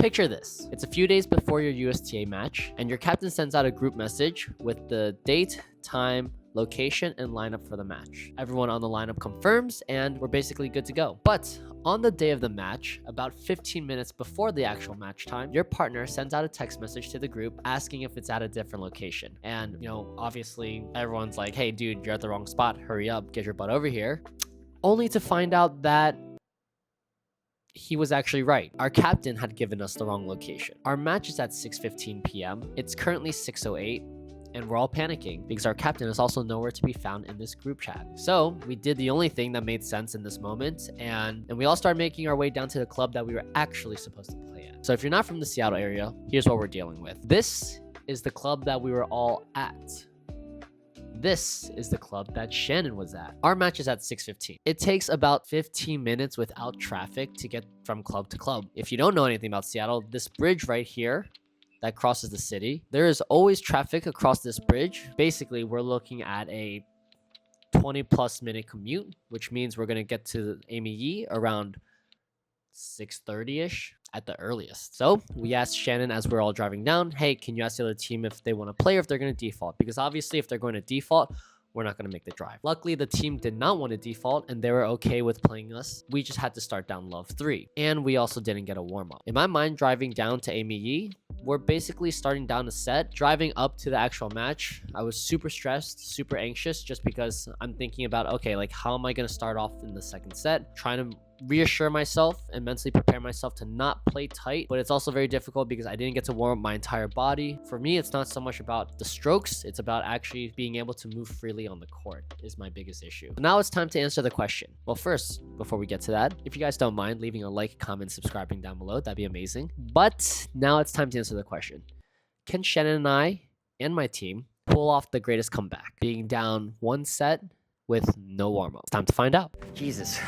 Picture this. It's a few days before your USTA match, and your captain sends out a group message with the date, time, location, and lineup for the match. Everyone on the lineup confirms, and we're basically good to go. But on the day of the match, about 15 minutes before the actual match time, your partner sends out a text message to the group asking if it's at a different location. And, obviously everyone's like, hey dude, you're at the wrong spot. Hurry up, get your butt over here. Only to find out that he was actually right. Our captain had given us the wrong location. Our match is at 6:15 p.m. It's currently 6:08. And we're all panicking because our captain is also nowhere to be found in this group chat. So we did the only thing that made sense in this moment, and we all started making our way down to the club that we were actually supposed to play at. So if you're not from the Seattle area, here's what we're dealing with. This is the club that we were all at. This is the club that Shannon was at. Our match is at 6:15. It takes about 15 minutes without traffic to get from club to club. If you don't know anything about Seattle, this bridge right here that crosses the city, there is always traffic across this bridge. Basically, we're looking at a 20+ minute commute, which means we're gonna get to Amy Yee around 6:30ish at the earliest. So we asked Shannon as we're all driving down, hey, can you ask the other team if they want to play or if they're going to default? Because obviously if they're going to default, we're not going to make the drive. Luckily, the team did not want to default and they were okay with playing us. We just had to start down love 3. And we also didn't get a warm-up. In my mind, driving down to Amy Yee, we're basically starting down a set. Driving up to the actual match, I was super stressed, super anxious, just because I'm thinking about, okay, like how am I going to start off in the second set? Trying to reassure myself and mentally prepare myself to not play tight, but it's also very difficult because I didn't get to warm up my entire body. For me, it's not so much about the strokes, it's about actually being able to move freely on the court is my biggest issue. Now it's time to answer the question. Well, first, before we get to that, if you guys don't mind leaving a like, comment, subscribing down below, that'd be amazing. But now it's time to answer the question. Can Shannon and I and my team pull off the greatest comeback, being down one set with no warm-up? It's time to find out. Jesus,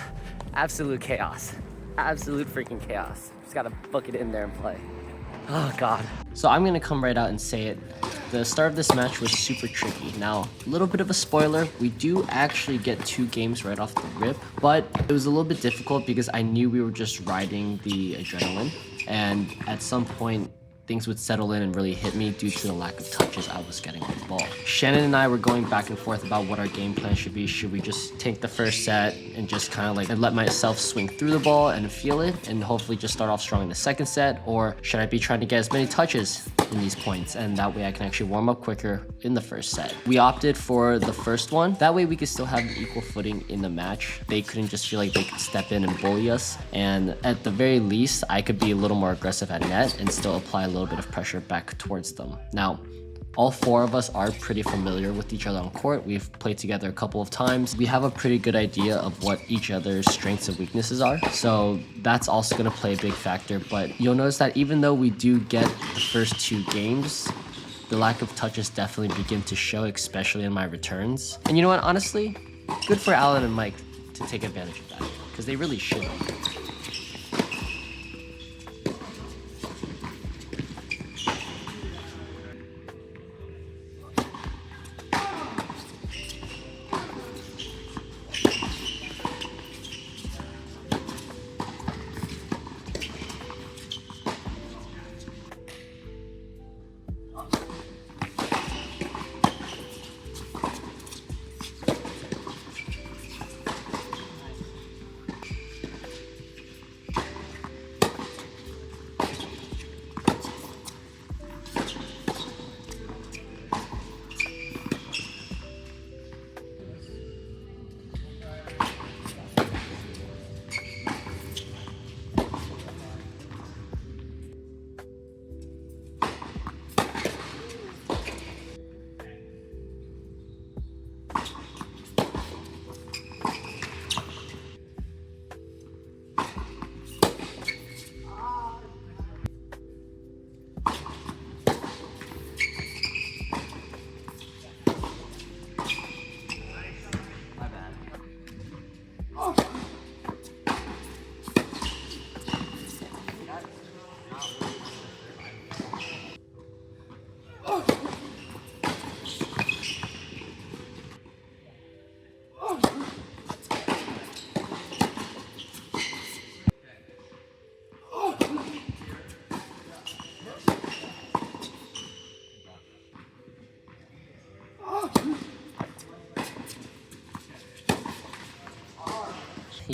absolute chaos. Absolute freaking chaos. Just gotta book it in there and play. Oh God. So I'm gonna come right out and say it. The start of this match was super tricky. Now, a little bit of a spoiler, we do actually get 2 games right off the rip, but it was a little bit difficult because I knew we were just riding the adrenaline, and at some point, things would settle in and really hit me due to the lack of touches I was getting on the ball. Shannon and I were going back and forth about what our game plan should be. Should we just take the first set and just kind of like let myself swing through the ball and feel it and hopefully just start off strong in the second set? Or should I be trying to get as many touches in these points and that way I can actually warm up quicker in the first set? We opted for the first one. That way we could still have equal footing in the match. They couldn't just feel like they could step in and bully us. And at the very least, I could be a little more aggressive at net and still apply a little bit of pressure back towards them. Now, all 4 of us are pretty familiar with each other on court. We've played together a couple of times. We have a pretty good idea of what each other's strengths and weaknesses are. So that's also going to play a big factor. But you'll notice that even though we do get the first 2 games, the lack of touches definitely begin to show, especially in my returns. And you know what? Honestly, good for Alan and Mike to take advantage of that because they really should.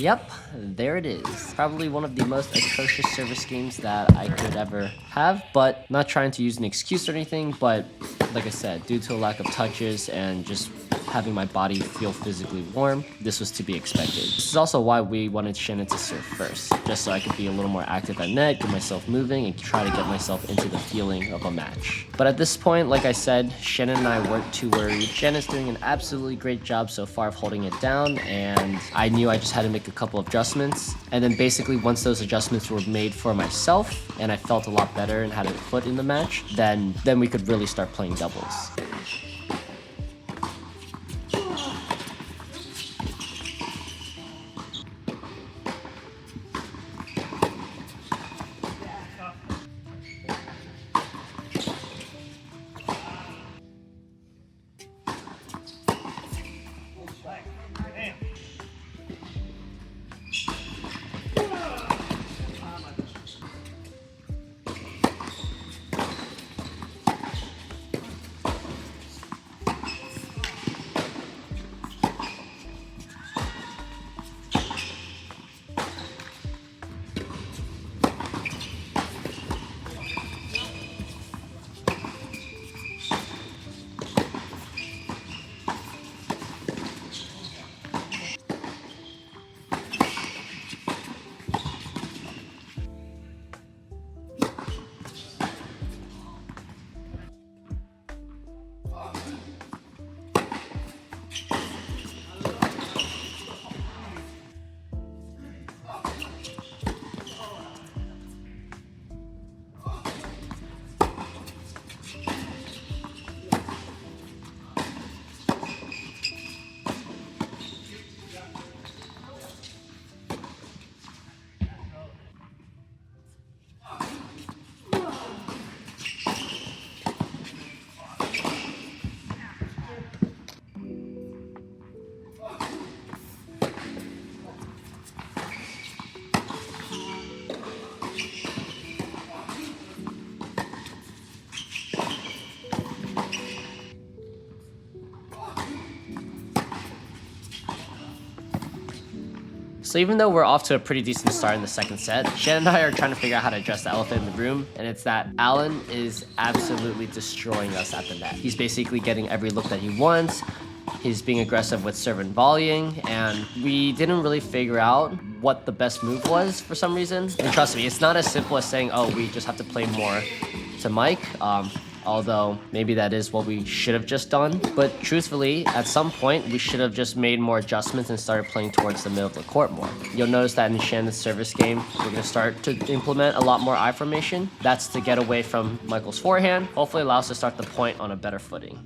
Yep, there it is. Probably one of the most atrocious service games that I could ever have, but not trying to use an excuse or anything, but like I said, due to a lack of touches and just having my body feel physically warm, this was to be expected. This is also why we wanted Shannon to serve first, just so I could be a little more active at net, get myself moving, and try to get myself into the feeling of a match. But at this point, like I said, Shannon and I weren't too worried. Shannon's doing an absolutely great job so far of holding it down, and I knew I just had to make a couple of adjustments. And then basically once those adjustments were made for myself, and I felt a lot better and had a foot in the match, then we could really start playing doubles. So even though we're off to a pretty decent start in the second set, Shannon and I are trying to figure out how to address the elephant in the room, and it's that Alan is absolutely destroying us at the net. He's basically getting every look that he wants. He's being aggressive with serve and volleying, and we didn't really figure out what the best move was for some reason. And trust me, it's not as simple as saying, oh, we just have to play more to Mike. Although maybe that is what we should have just done. But truthfully, at some point, we should have just made more adjustments and started playing towards the middle of the court more. You'll notice that in Shannon's service game, we're going to start to implement a lot more I formation. That's to get away from Michael's forehand, hopefully allow us to start the point on a better footing.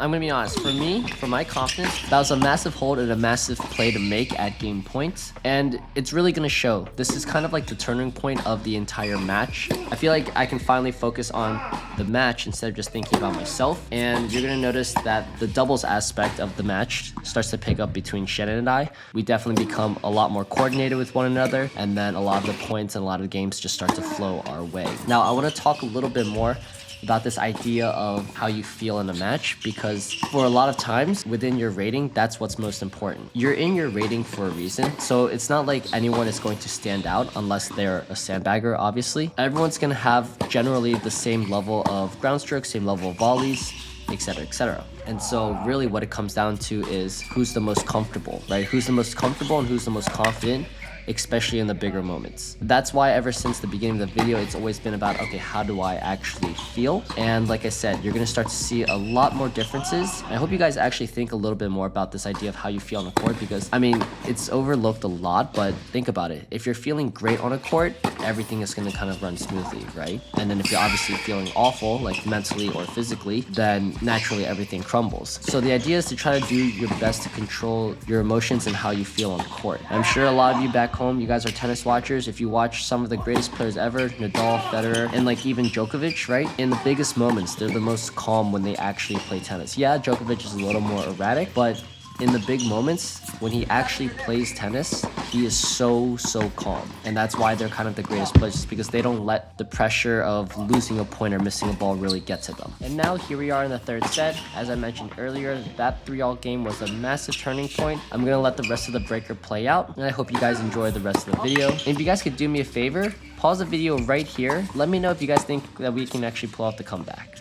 I'm gonna be honest, for me, for my confidence, that was a massive hold and a massive play to make at game point, and it's really gonna show. This is kind of like the turning point of the entire match. I feel like I can finally focus on the match instead of just thinking about myself, and you're gonna notice that the doubles aspect of the match starts to pick up between Shannon and I. We definitely become a lot more coordinated with one another, and then a lot of the points and a lot of the games just start to flow our way. Now, I wanna talk a little bit more about this idea of how you feel in a match, because for a lot of times within your rating, that's what's most important. You're in your rating for a reason, so it's not like anyone is going to stand out unless they're a sandbagger, obviously. Everyone's gonna have generally the same level of ground strokes, same level of volleys, etc., etc. And so really what it comes down to is who's the most comfortable, right? Who's the most comfortable and who's the most confident, especially in the bigger moments. That's why ever since the beginning of the video, it's always been about, okay, how do I actually feel? And like I said, you're gonna start to see a lot more differences. I hope you guys actually think a little bit more about this idea of how you feel on the court, because I mean, it's overlooked a lot, but think about it. If you're feeling great on a court, everything is gonna kind of run smoothly, right? And then if you're obviously feeling awful, like mentally or physically, then naturally everything crumbles. So the idea is to try to do your best to control your emotions and how you feel on the court. I'm sure a lot of you back home, you guys are tennis watchers. If you watch some of the greatest players ever, Nadal, Federer, and like even Djokovic, right? In the biggest moments, they're the most calm when they actually play tennis. Yeah, Djokovic is a little more erratic, but in the big moments, when he actually plays tennis, he is so calm. And that's why they're kind of the greatest players, because they don't let the pressure of losing a point or missing a ball really get to them. And now here we are in the third set. As I mentioned earlier, that 3-all game was a massive turning point. I'm gonna let the rest of the breaker play out, and I hope you guys enjoy the rest of the video. And if you guys could do me a favor, pause the video right here. Let me know if you guys think that we can actually pull off the comeback.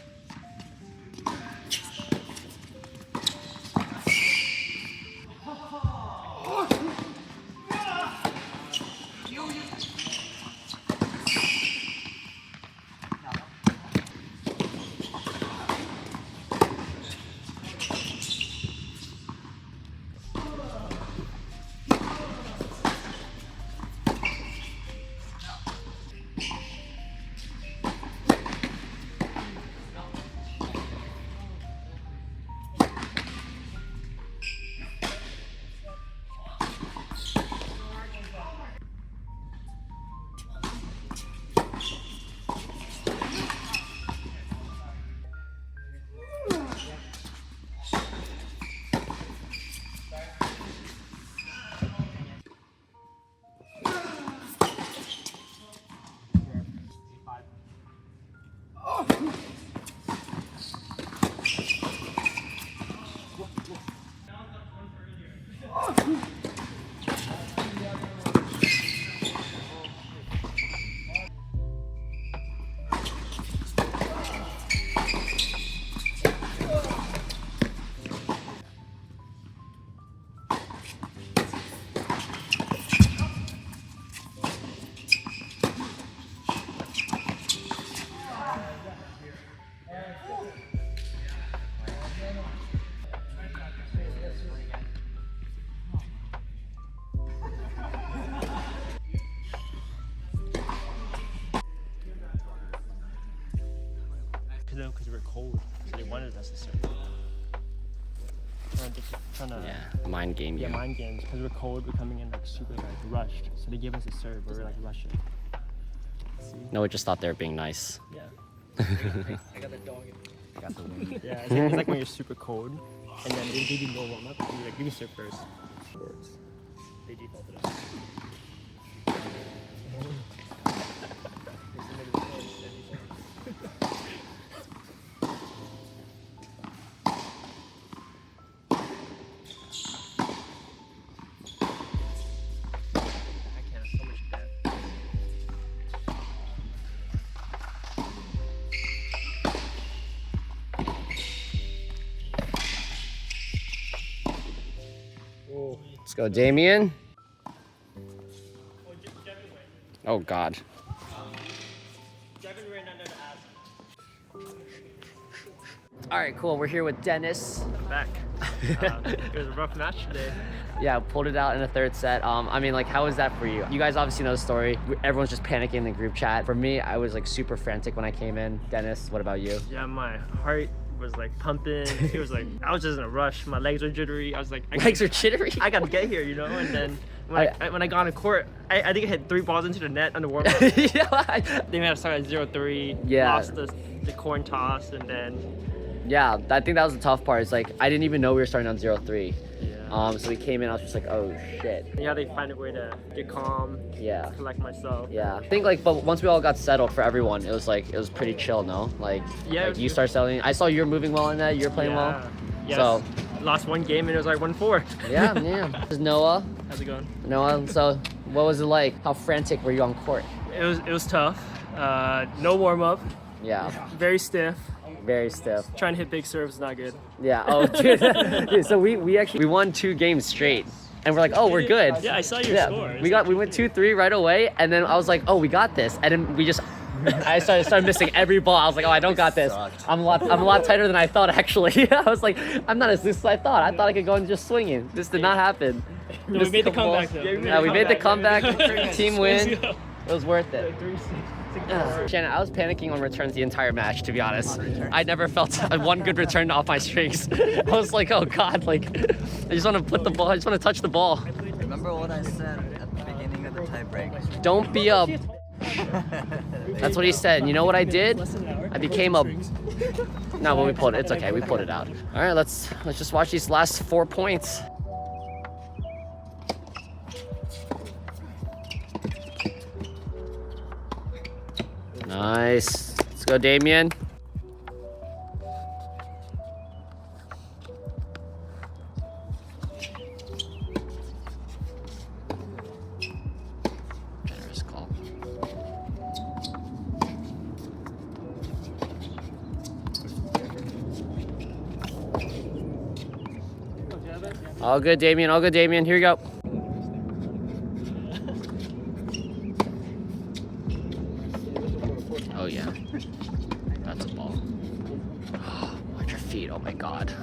Because we were cold, so they wanted us to serve. Yeah, mind game you. Yeah, mind games. Because we're cold, we're coming in like super like rushed, so they gave us a serve, but we're like rushing. See? No, we just thought they were being nice. Yeah. I got the dog. I got the win. Yeah, it's like when you're super cold, and then they give you no warm up, and you're like, you can serve first. They defaulted us. Let's go, Damien. Oh, God. All right, cool. We're here with Dennis. I'm back. It was a rough match today. Yeah, pulled it out in the third set. I mean, like, how was that for you? You guys obviously know the story. Everyone's just panicking in the group chat. For me, I was like super frantic when I came in. Dennis, what about you? Yeah, my heart was like pumping. It was like I was just in a rush. My legs were jittery. I was like, Legs are jittery. I gotta get here, you know. And then when I got on the court, I think I hit 3 balls into the net on the warm up. Yeah. Then we had to start at 0-3. Yeah. Lost the coin toss, and then Yeah, I think that was the tough part. It's like I didn't even know we were starting on 0-3. yeah. So we came in, I was just like, oh shit. Yeah, they find a way to get calm, Yeah. collect myself. Yeah. I think like, but once we all got settled for everyone, it was pretty chill, no? Like, Yeah, like you start settling. I saw you're moving well in that. You're playing well. Yes. So Lost 1 game and it was like 1-4. yeah, yeah. This is Noah. How's it going? Noah. So what was it like? How frantic were you on court? It was tough. No warm up. Yeah. Very stiff. Very stiff. Trying to hit big serves is not good. Yeah. Oh, dude. Dude, so we won 2 games straight, and we're like, oh, we're good. Yeah, I saw your Yeah, score. we went 2-3 right away, and then I was like, oh, we got this, and then we just. I started missing every ball. I was like, oh, I don't got this. I'm a lot tighter than I thought, actually. I was like, I'm not as loose as I thought. I thought I could go and just swinging. This did not happen. No, we made the comeback though. Yeah, we made the comeback. Team win. Let's go. It was worth it. 3-6. Shannon, I was panicking on returns the entire match, to be honest. I never felt one good return off my strings. I was like, oh God, like, I just want to put the ball, I just want to touch the ball. Remember what I said at the beginning of the tiebreak? Don't be a... That's what he said. And you know what I did? I became a... No, but we pulled it. It's okay. We pulled it out. All right, let's just watch these last 4 points. Nice. Let's go, Damien. Generous call. All good, Damien. All good, Damien. Here we go. Oh yeah, that's a ball. Watch your feet. Oh my God.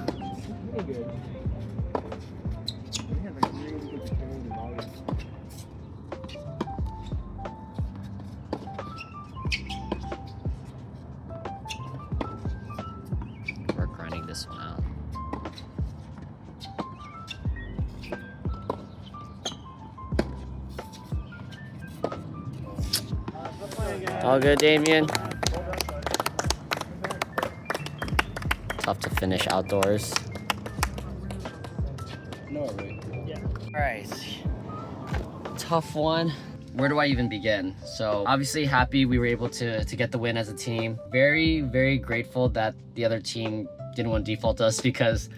We're grinding this one out. All good, Damien. Tough to finish outdoors. Yeah. All right. Tough one. Where do I even begin? So obviously happy we were able to get the win as a team. Very, very grateful that the other team didn't want to default us because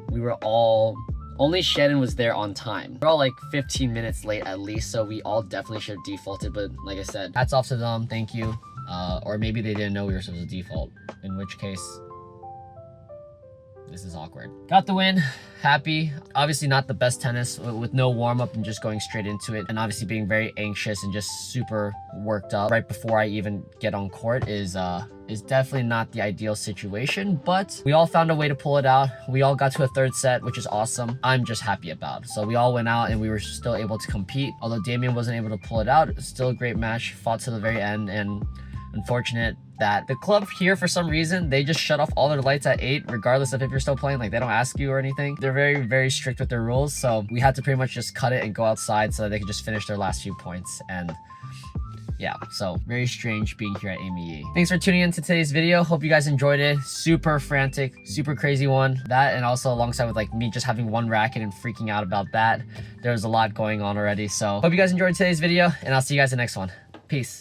we were all... Only Shannon was there on time. We're all like 15 minutes late at least, so we all definitely should have defaulted, but like I said, hats off to them, thank you. Or maybe they didn't know we were supposed to default, in which case, this is awkward. Got the win, happy. Obviously not the best tennis with no warm-up and just going straight into it, and obviously being very anxious and just super worked up right before I even get on court is definitely not the ideal situation, but we all found a way to pull it out. We all got to a 3rd set, which is awesome. I'm just happy about. So we all went out and we were still able to compete. Although Damien wasn't able to pull it out, it was still a great match, fought to the very end, and unfortunate that the club here, for some reason, they just shut off all their lights at 8, regardless of if you're still playing. Like, they don't ask you or anything. They're very, very strict with their rules, so we had to pretty much just cut it and go outside so that they could just finish their last few points. And yeah, so very strange being here at AME. Thanks for tuning in to today's video. Hope you guys enjoyed it. Super frantic, super crazy one. That, and also alongside with like me just having 1 racket and freaking out about that. There was a lot going on already. So hope you guys enjoyed today's video, and I'll see you guys in the next one. Peace.